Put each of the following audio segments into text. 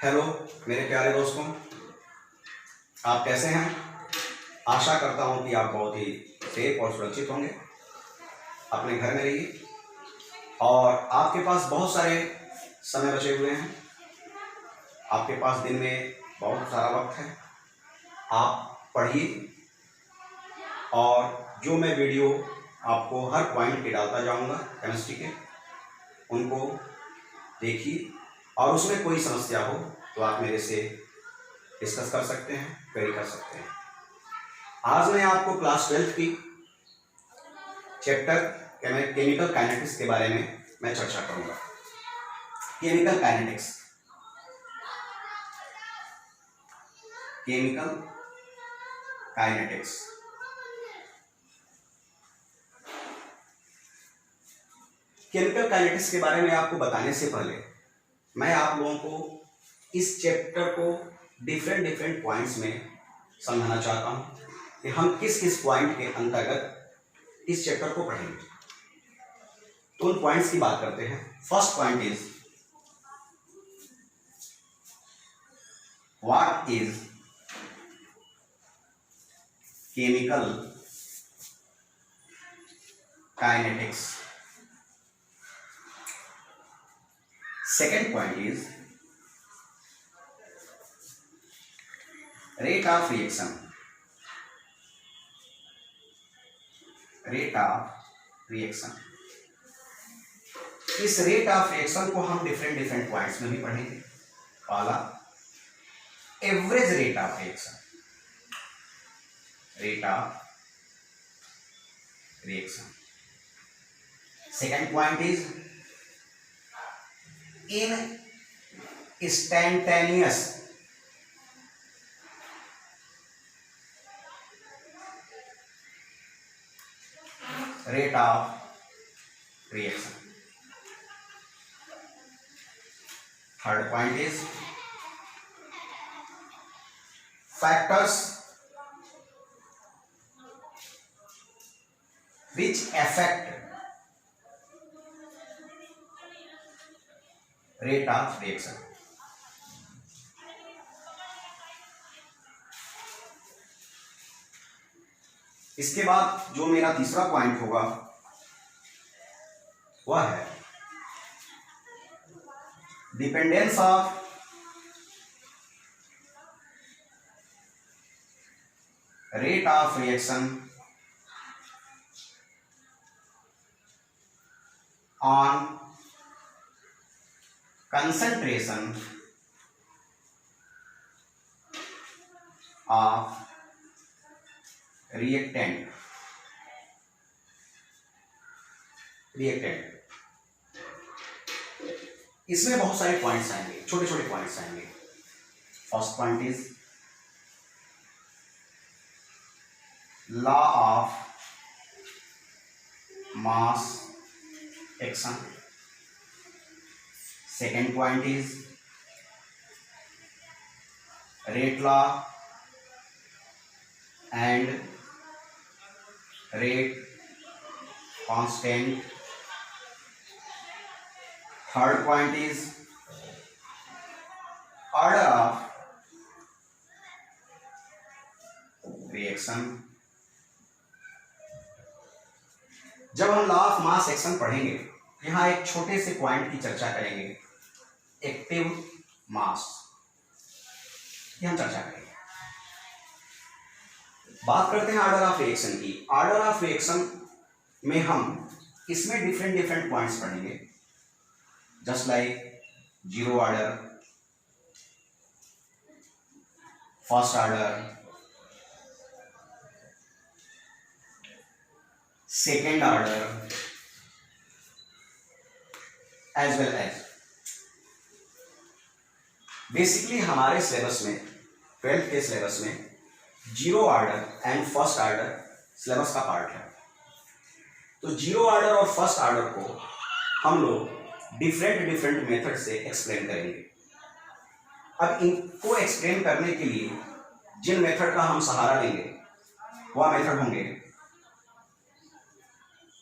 Hello मेरे प्यारे दोस्तों, आप कैसे हैं। आशा करता हूं कि आप बहुत ही सेफ और सुरक्षित होंगे, अपने घर में रहिए और आपके पास बहुत सारे समय बचे हुए हैं। आपके पास दिन में बहुत सारा वक्त है। आप पढ़िए और जो मैं वीडियो आपको हर पॉइंट पे डालता जाऊंगा केमिस्ट्री के, उनको देखिए और उसमें कोई समस्या हो तो आप मेरे से डिस्कस कर सकते हैं, क्वेरी कर सकते हैं। आज मैं आपको क्लास 12 की चैप्टर केमिकल काइनेटिक्स के बारे में मैं चर्चा करूंगा। Chemical kinetics, chemical kinetics. Chemical kinetics के बारे में आपको बताने से पहले मैं आप लोगों को इस चैप्टर को डिफरेंट पॉइंट्स में समझाना चाहता हूं कि हम किस किस पॉइंट के अंतर्गत इस चैप्टर को पढ़ेंगे। तो उन पॉइंट्स की बात करते हैं। First point is what is chemical kinetics. Second point is rate of reaction. Rate of reaction, इस रेट ऑफ रिएक्शन को हम डिफरेंट पॉइंट्स में भी पढ़ेंगे। पहला average rate of reaction, rate of reaction. Second point is instantaneous rate of reaction. Third point is factors which affect rate of reaction. इसके बाद जो मेरा तीसरा पॉइंट होगा वह है dependence of rate of reaction on concentration of reactant। इसमें बहुत सारे पॉइंट्स आएंगे, छोटे छोटे पॉइंट्स आएंगे। First point is law of mass action. Second point is rate law and rate constant. Third point is order of reaction. जब हम law of mass action पढ़ेंगे, यहां एक छोटे से पॉइंट की चर्चा करेंगे, एक्टिव मास की हम चर्चा करेंगे। बात करते हैं ऑर्डर ऑफ रिएक्शन की। ऑर्डर ऑफ रिएक्शन में हम इसमें डिफरेंट पॉइंट्स पढ़ेंगे, just like zero order, first order, second order, as well as basically हमारे सिलेबस में, 12th के सिलेबस में zero order and first order syllabus का पार्ट है। तो जीरो ऑर्डर और फर्स्ट ऑर्डर को हम लोग डिफरेंट मेथड से एक्सप्लेन करेंगे। अब इनको एक्सप्लेन करने के लिए जिन मेथड का हम सहारा लेंगे वह मेथड होंगे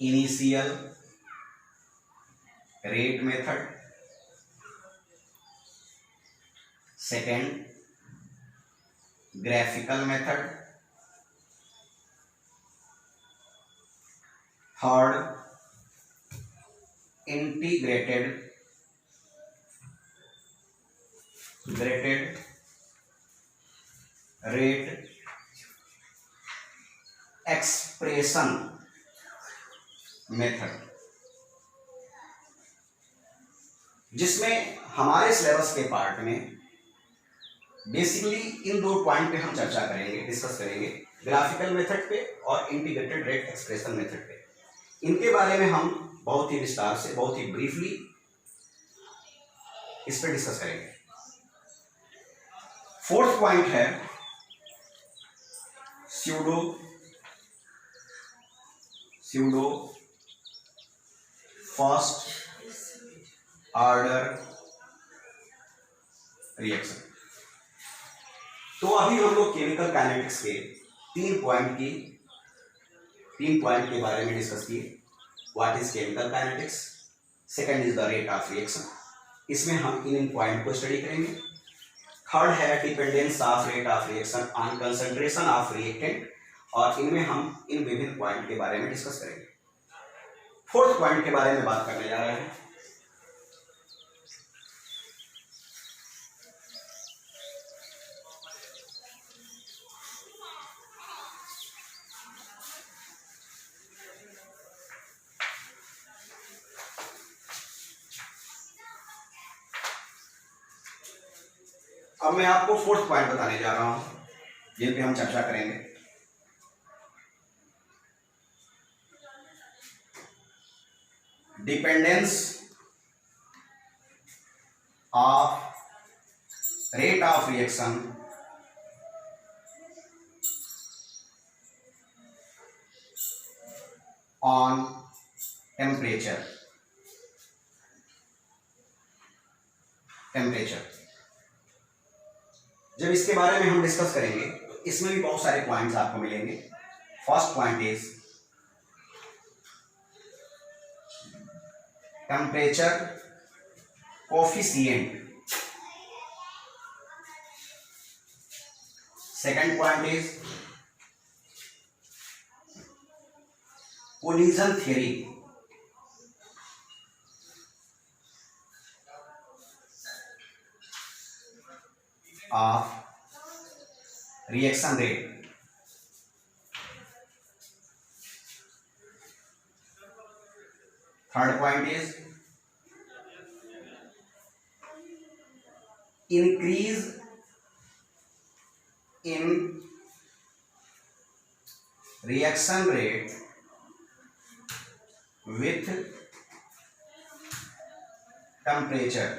initial rate method, second graphical method, third integrated rate expression method, जिसमें हमारे सिलेबस के पार्ट में बेसिकली इन दो पॉइंट पे हम चर्चा करेंगे, डिस्कस करेंगे, ग्राफिकल मेथड पे और इंटीग्रेटेड रेट एक्सप्रेशन मेथड पे। इनके बारे में हम बहुत ही विस्तार से, बहुत ही ब्रीफली इस पे डिस्कस करेंगे। फोर्थ पॉइंट है स्यूडो फर्स्ट ऑर्डर रिएक्शन। तो अभी हम लोग केमिकल काइनेटिक्स के तीन पॉइंट के बारे में डिस्कस किए। What is chemical kinetics, second is the rate of reaction, इसमें हम इन पॉइंट को स्टडी करेंगे। थर्ड है dependence of rate of reaction on concentration of reactant, और इनमें हम इन विभिन्न पॉइंट के बारे में डिस्कस करेंगे। फोर्थ पॉइंट के बारे में बात करने जा रहे हैं। अब मैं आपको फोर्थ पॉइंट बताने जा रहा हूं, जिन पे हम चर्चा करेंगे। Dependence of rate of reaction on temperature. जब इसके बारे में हम डिस्कस करेंगे तो इसमें भी बहुत सारे पॉइंट्स आपको मिलेंगे। First point is temperature coefficient, second point is collision theory, of reaction rate, third point is increase in reaction rate with temperature,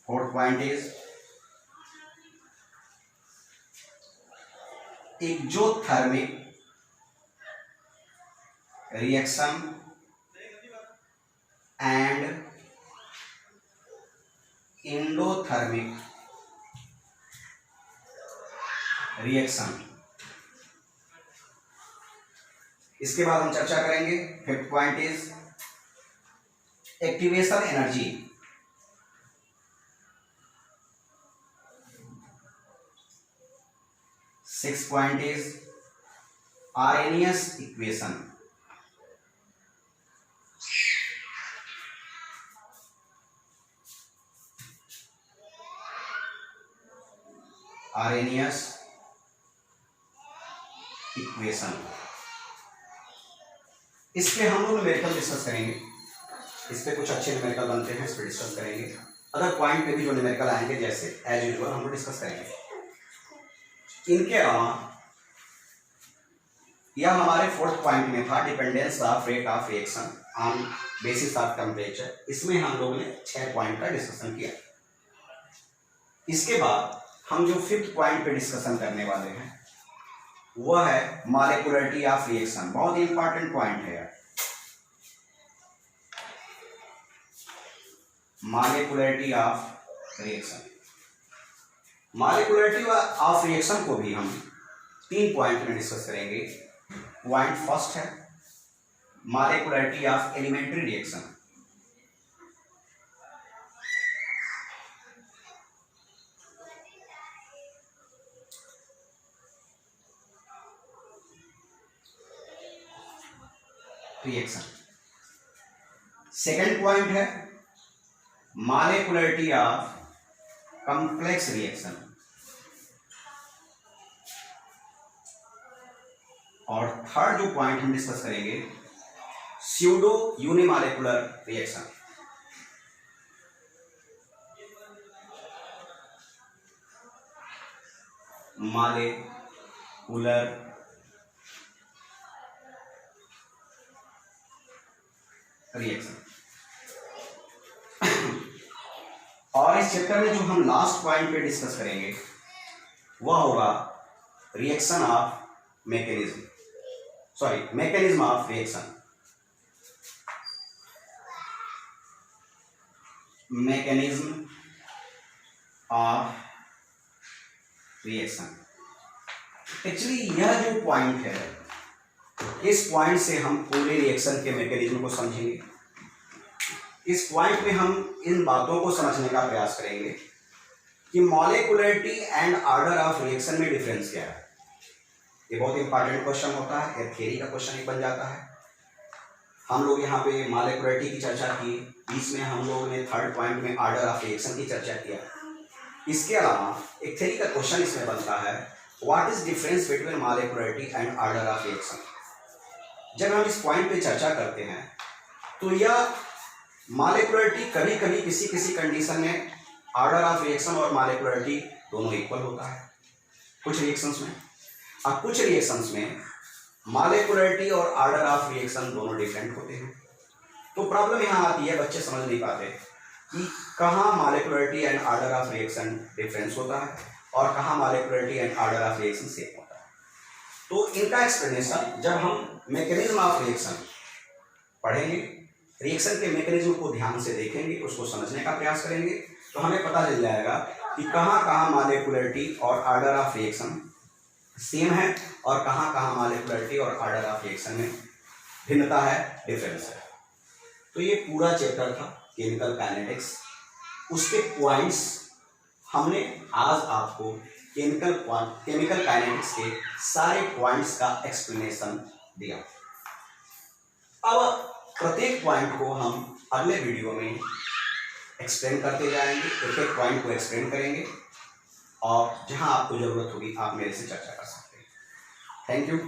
fourth point is exothermic reaction and endothermic reaction। इसके बाद हम चर्चा करेंगे। Fifth point is activation energy, six point is Arrhenius equation, Arrhenius equation. इस पे हम लोग numerical discuss करेंगे। इस पे कुछ अच्छे न्यूमेरिकल बनते हैं, इस पे डिस्कस करेंगे। अदर पॉइंट पे भी जो न्यूमेरिकल आएंगे जैसे एज यूजुअल हम लोग डिस्कस करेंगे। इनके अलावा यह हमारे फोर्थ पॉइंट में था, dependence of rate of reaction on basis of temperature. इसमें हम लोगों ने 6 पॉइंट का डिस्कशन किया। इसके बाद हम जो फिफ्थ पॉइंट पे डिस्कशन करने वाले हैं वह है मॉलिक्यूलरिटी ऑफ रिएक्शन। बहुत ही इंपॉर्टेंट पॉइंट है यार, molecularity of reaction. Molecularity of reaction को भी हम 3 पॉइंट में डिस्कस करेंगे। पॉइंट फर्स्ट है molecularity of elementary reaction, reaction. Second point है मॉलिक्यूलरिटी ऑफ कॉम्प्लेक्स रिएक्शन, और थर्ड जो पॉइंट हम डिस्कस करेंगे pseudo unimolecular reaction. Molecular reaction. और इस चैप्टर में जो हम लास्ट पॉइंट पे डिस्कस करेंगे वह होगा reaction of mechanism, sorry mechanism of reaction, mechanism of reaction. Actually यह जो पॉइंट है, इस पॉइंट से हम पूरे रिएक्शन के मैकेनिज्म को समझेंगे। इस पॉइंट में हम इन बातों को समझने का प्रयास करेंगे कि molecularity and order of reaction में डिफरेंस क्या है। ये बहुत इंपॉर्टेंट क्वेश्चन होता है, ये थियरी का क्वेश्चन ही बन जाता है। हम लोग यहाँ पे मॉलिक्यूलरिटी की चर्चा की, बीच में हम लोगों ने थर्ड पॉइंट में ऑर्डर ऑफ रिएक्शन की चर्चा किया। इसके अलावा एक थियरी का क्वेश्चन इसमें बनता है, what is difference between molecularity and order of reaction. जब हम इस पॉइंट पे चर्चा करते हैं तो यह मॉलिक्यूलरिटी कभी कभी किसी किसी कंडीशन में ऑर्डर ऑफ रिएक्शन और मॉलिक्यूलरिटी दोनों इक्वल होता है कुछ रिएक्शंस में, और कुछ रिएक्शंस में मॉलिक्यूलरिटी और ऑर्डर ऑफ रिएक्शन दोनों डिफरेंट होते हैं। तो प्रॉब्लम यहाँ आती है, बच्चे समझ नहीं पाते कि कहाँ molecularity and order of reaction difference होता है और कहाँ molecularity and order of reaction same होता है। तो इनका एक्सप्लेनेशन जब हम मैकेनिज्म ऑफ रिएक्शन पढ़ेंगे, रिएक्शन के मैकेनिज्म को ध्यान से देखेंगे, उसको समझने का प्रयास करेंगे, तो हमें पता चल जाएगा कि कहाँ कहाँ मॉलिक्यूलरिटी और ऑर्डर ऑफ रिएक्शन सेम है और कहाँ कहाँ मॉलिक्यूलरिटी और ऑर्डर ऑफ रिएक्शन में भिन्नता है, डिफरेंस है। तो ये पूरा चैप्टर था केमिकल काइनेटिक्स, उसके पॉइंट्स हमने आज आपको केमिकल काइनेटिक्स के सारे पॉइंट्स का एक्सप्लेनेशन दिया। अब प्रत्येक पॉइंट को हम अगले वीडियो में एक्सप्लेन करते जाएंगे, प्रत्येक पॉइंट को एक्सप्लेन करेंगे, और जहां आपको जरूरत होगी आप मेरे से चर्चा कर सकते हैं। Thank you.